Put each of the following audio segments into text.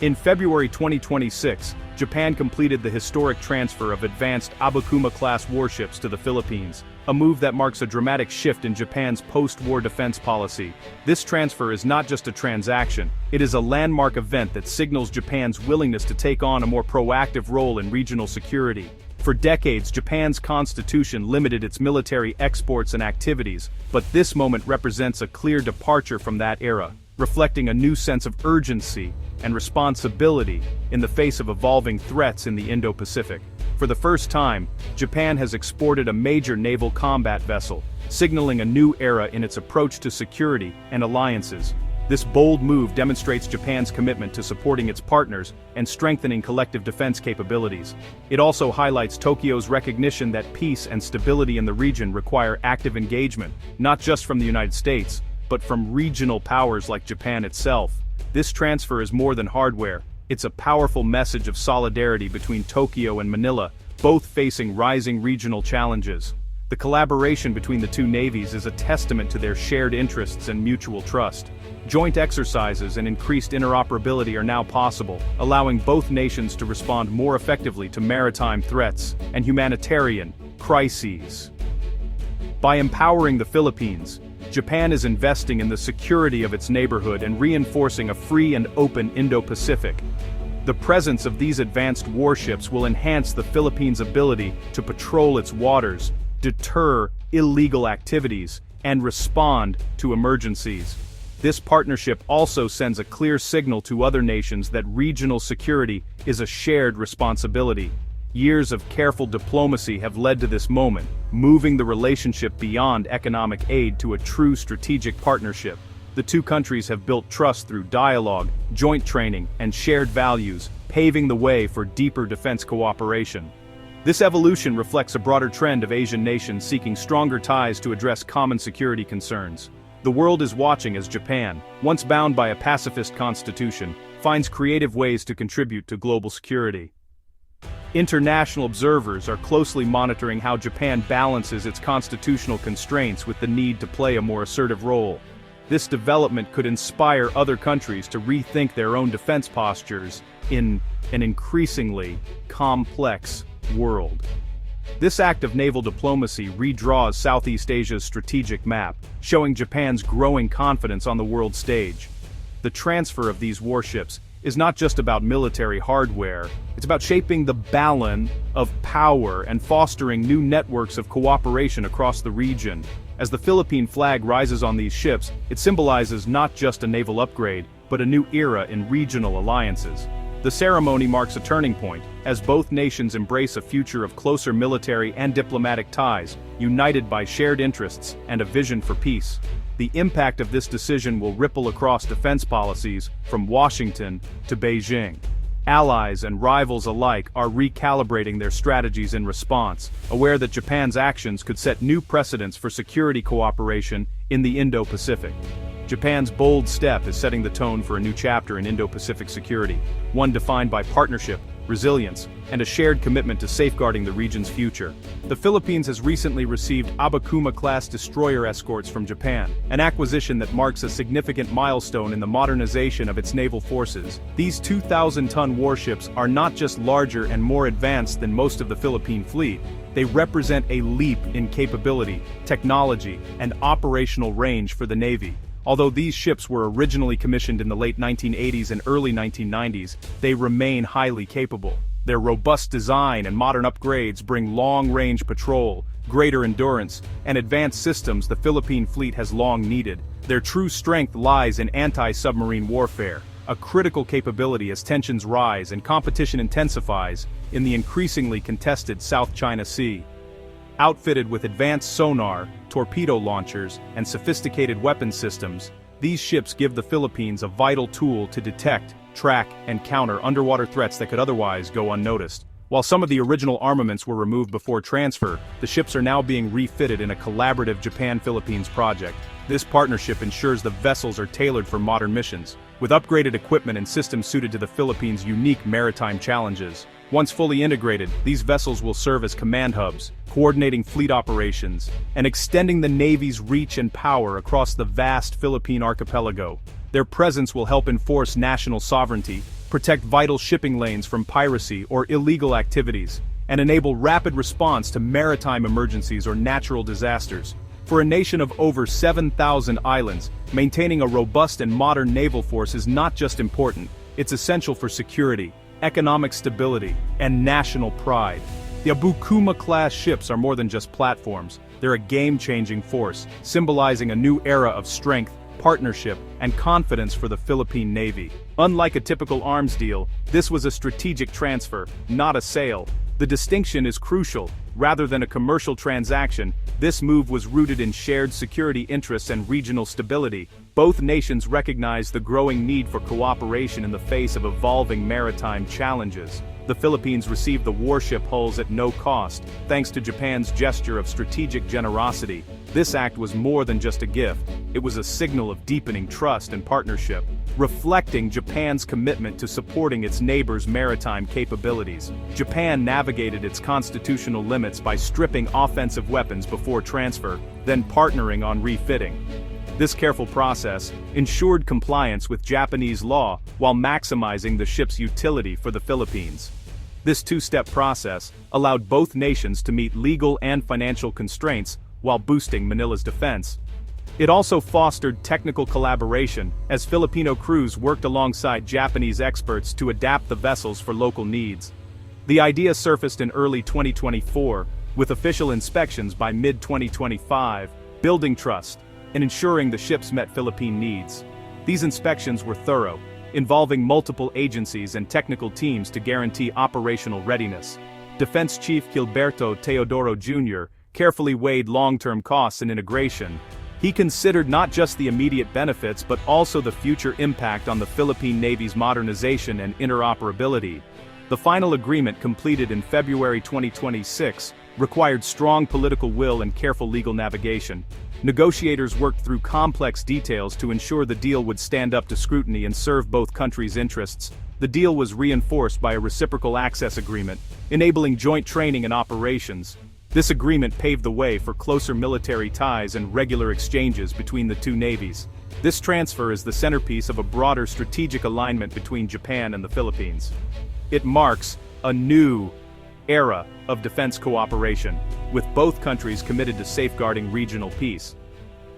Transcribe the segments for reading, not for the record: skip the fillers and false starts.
In February 2026, Japan completed the historic transfer of advanced Abukuma-class warships to the Philippines, a move that marks a dramatic shift in Japan's post-war defense policy. This transfer is not just a transaction, it is a landmark event that signals Japan's willingness to take on a more proactive role in regional security. For decades, Japan's constitution limited its military exports and activities, but this moment represents a clear departure from that era, reflecting a new sense of urgency and responsibility in the face of evolving threats in the Indo-Pacific. For the first time, Japan has exported a major naval combat vessel, signaling a new era in its approach to security and alliances. This bold move demonstrates Japan's commitment to supporting its partners and strengthening collective defense capabilities. It also highlights Tokyo's recognition that peace and stability in the region require active engagement, not just from the United States, but from regional powers like Japan itself. This transfer is more than hardware, it's a powerful message of solidarity between Tokyo and Manila, both facing rising regional challenges. The collaboration between the two navies is a testament to their shared interests and mutual trust. Joint exercises and increased interoperability are now possible, allowing both nations to respond more effectively to maritime threats and humanitarian crises. By empowering the Philippines, Japan is investing in the security of its neighborhood and reinforcing a free and open Indo-Pacific. The presence of these advanced warships will enhance the Philippines' ability to patrol its waters, deter illegal activities, and respond to emergencies. This partnership also sends a clear signal to other nations that regional security is a shared responsibility. Years of careful diplomacy have led to this moment, moving the relationship beyond economic aid to a true strategic partnership. The two countries have built trust through dialogue, joint training, and shared values, paving the way for deeper defense cooperation. This evolution reflects a broader trend of Asian nations seeking stronger ties to address common security concerns. The world is watching as Japan, once bound by a pacifist constitution, finds creative ways to contribute to global security. International observers are closely monitoring how Japan balances its constitutional constraints with the need to play a more assertive role. This development could inspire other countries to rethink their own defense postures in an increasingly complex world. This act of naval diplomacy redraws Southeast Asia's strategic map, showing Japan's growing confidence on the world stage. The transfer of these warships is not just about military hardware, it's about shaping the balance of power and fostering new networks of cooperation across the region. As the Philippine flag rises on these ships, it symbolizes not just a naval upgrade, but a new era in regional alliances. The ceremony marks a turning point, as both nations embrace a future of closer military and diplomatic ties, united by shared interests and a vision for peace. The impact of this decision will ripple across defense policies, from Washington to Beijing. Allies and rivals alike are recalibrating their strategies in response, aware that Japan's actions could set new precedents for security cooperation in the Indo-Pacific. Japan's bold step is setting the tone for a new chapter in Indo-Pacific security, one defined by partnership, resilience, and a shared commitment to safeguarding the region's future. The Philippines has recently received Abukuma-class destroyer escorts from Japan, an acquisition that marks a significant milestone in the modernization of its naval forces. These 2,000-ton warships are not just larger and more advanced than most of the Philippine fleet, they represent a leap in capability, technology, and operational range for the Navy. Although these ships were originally commissioned in the late 1980s and early 1990s, they remain highly capable. Their robust design and modern upgrades bring long-range patrol, greater endurance, and advanced systems the Philippine fleet has long needed. Their true strength lies in anti-submarine warfare, a critical capability as tensions rise and competition intensifies in the increasingly contested South China Sea. Outfitted with advanced sonar, torpedo launchers, and sophisticated weapon systems, these ships give the Philippines a vital tool to detect, track, and counter underwater threats that could otherwise go unnoticed. While some of the original armaments were removed before transfer, the ships are now being refitted in a collaborative Japan-Philippines project. This partnership ensures the vessels are tailored for modern missions, with upgraded equipment and systems suited to the Philippines' unique maritime challenges. Once fully integrated, these vessels will serve as command hubs, coordinating fleet operations, and extending the Navy's reach and power across the vast Philippine archipelago. Their presence will help enforce national sovereignty, protect vital shipping lanes from piracy or illegal activities, and enable rapid response to maritime emergencies or natural disasters. For a nation of over 7,000 islands, maintaining a robust and modern naval force is not just important, it's essential for security, economic stability, and national pride. The Abukuma-class ships are more than just platforms, they're a game-changing force, symbolizing a new era of strength, partnership, and confidence for the Philippine Navy. Unlike a typical arms deal, this was a strategic transfer, not a sale. The distinction is crucial. Rather than a commercial transaction, this move was rooted in shared security interests and regional stability. Both nations recognize the growing need for cooperation in the face of evolving maritime challenges. The Philippines received the warship hulls at no cost, thanks to Japan's gesture of strategic generosity. This act was more than just a gift, it was a signal of deepening trust and partnership, reflecting Japan's commitment to supporting its neighbors' maritime capabilities. Japan navigated its constitutional limits by stripping offensive weapons before transfer, then partnering on refitting. This careful process ensured compliance with Japanese law while maximizing the ship's utility for the Philippines. This two-step process allowed both nations to meet legal and financial constraints while boosting Manila's defense. It also fostered technical collaboration as Filipino crews worked alongside Japanese experts to adapt the vessels for local needs. The idea surfaced in early 2024, with official inspections by mid-2025, building trust and ensuring the ships met Philippine needs. These inspections were thorough, involving multiple agencies and technical teams to guarantee operational readiness. Defense Chief Gilberto Teodoro Jr. carefully weighed long-term costs and integration. He considered not just the immediate benefits but also the future impact on the Philippine Navy's modernization and interoperability. The final agreement, completed in February 2026, required strong political will and careful legal navigation. Negotiators worked through complex details to ensure the deal would stand up to scrutiny and serve both countries' interests. The deal was reinforced by a reciprocal access agreement, enabling joint training and operations. This agreement paved the way for closer military ties and regular exchanges between the two navies. This transfer is the centerpiece of a broader strategic alignment between Japan and the Philippines. It marks a new era of defense cooperation, with both countries committed to safeguarding regional peace.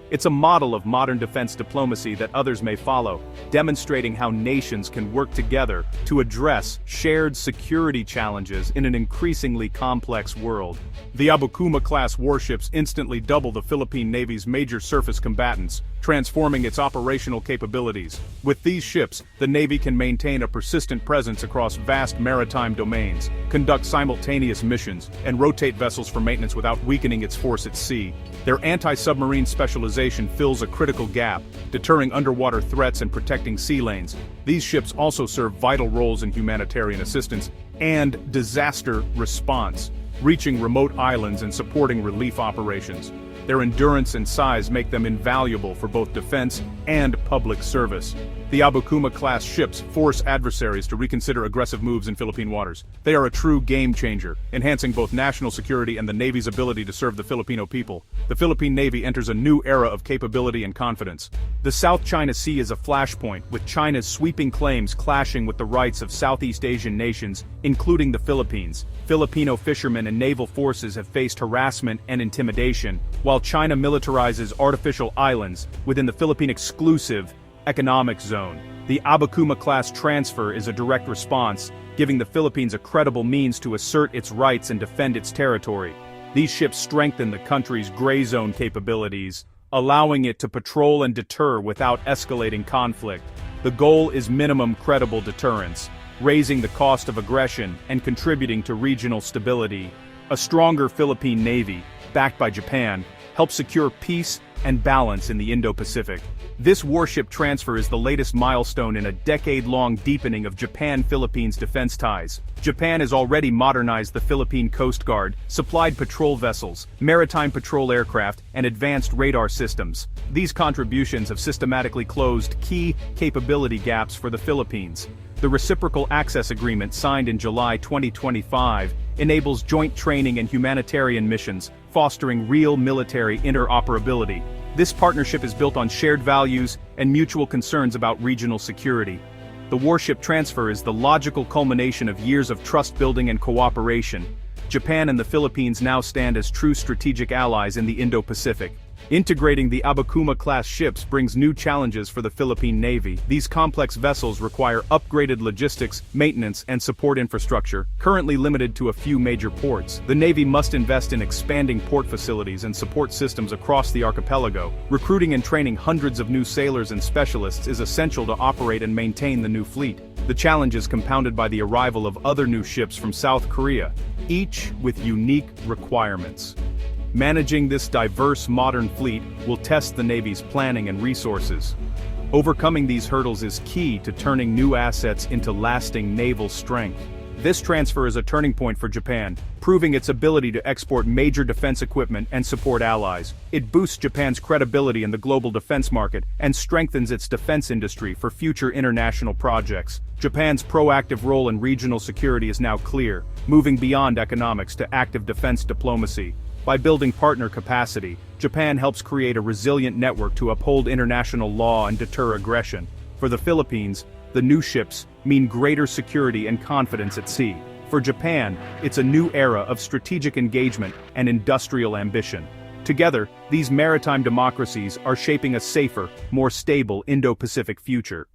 It's a model of modern defense diplomacy that others may follow, demonstrating how nations can work together to address shared security challenges in an increasingly complex world. The Abukuma-class warships instantly double the Philippine Navy's major surface combatants, transforming its operational capabilities. With these ships, the Navy can maintain a persistent presence across vast maritime domains, conduct simultaneous missions, and rotate vessels for maintenance without weakening its force at sea. Their anti-submarine specialization fills a critical gap, deterring underwater threats and protecting sea lanes. These ships also serve vital roles in humanitarian assistance and disaster response, reaching remote islands and supporting relief operations. Their endurance and size make them invaluable for both defense and public service. The Abukuma-class ships force adversaries to reconsider aggressive moves in Philippine waters. They are a true game-changer, enhancing both national security and the Navy's ability to serve the Filipino people. The Philippine Navy enters a new era of capability and confidence. The South China Sea is a flashpoint, with China's sweeping claims clashing with the rights of Southeast Asian nations, including the Philippines. Filipino fishermen and naval forces have faced harassment and intimidation, while China militarizes artificial islands within the Philippine exclusive economic zone. The Abukuma-class transfer is a direct response, giving the Philippines a credible means to assert its rights and defend its territory. These ships strengthen the country's gray zone capabilities, allowing it to patrol and deter without escalating conflict. The goal is minimum credible deterrence, raising the cost of aggression and contributing to regional stability. A stronger Philippine Navy, backed by Japan, helps secure peace and balance in the Indo-Pacific. This warship transfer is the latest milestone in a decade-long deepening of Japan-Philippines defense ties. Japan has already modernized the Philippine Coast Guard, supplied patrol vessels, maritime patrol aircraft, and advanced radar systems. These contributions have systematically closed key capability gaps for the Philippines. The Reciprocal Access Agreement, signed in July 2025, enables joint training and humanitarian missions, fostering real military interoperability. This partnership is built on shared values and mutual concerns about regional security. The warship transfer is the logical culmination of years of trust-building and cooperation. Japan and the Philippines now stand as true strategic allies in the Indo-Pacific. Integrating the Abukuma-class ships brings new challenges for the Philippine Navy. These complex vessels require upgraded logistics, maintenance, and support infrastructure, currently limited to a few major ports. The Navy must invest in expanding port facilities and support systems across the archipelago. Recruiting and training hundreds of new sailors and specialists is essential to operate and maintain the new fleet. The challenge is compounded by the arrival of other new ships from South Korea, each with unique requirements. Managing this diverse modern fleet will test the Navy's planning and resources. Overcoming these hurdles is key to turning new assets into lasting naval strength. This transfer is a turning point for Japan, proving its ability to export major defense equipment and support allies. It boosts Japan's credibility in the global defense market and strengthens its defense industry for future international projects. Japan's proactive role in regional security is now clear, moving beyond economics to active defense diplomacy. By building partner capacity, Japan helps create a resilient network to uphold international law and deter aggression. For the Philippines, the new ships mean greater security and confidence at sea. For Japan, it's a new era of strategic engagement and industrial ambition. Together, these maritime democracies are shaping a safer, more stable Indo-Pacific future.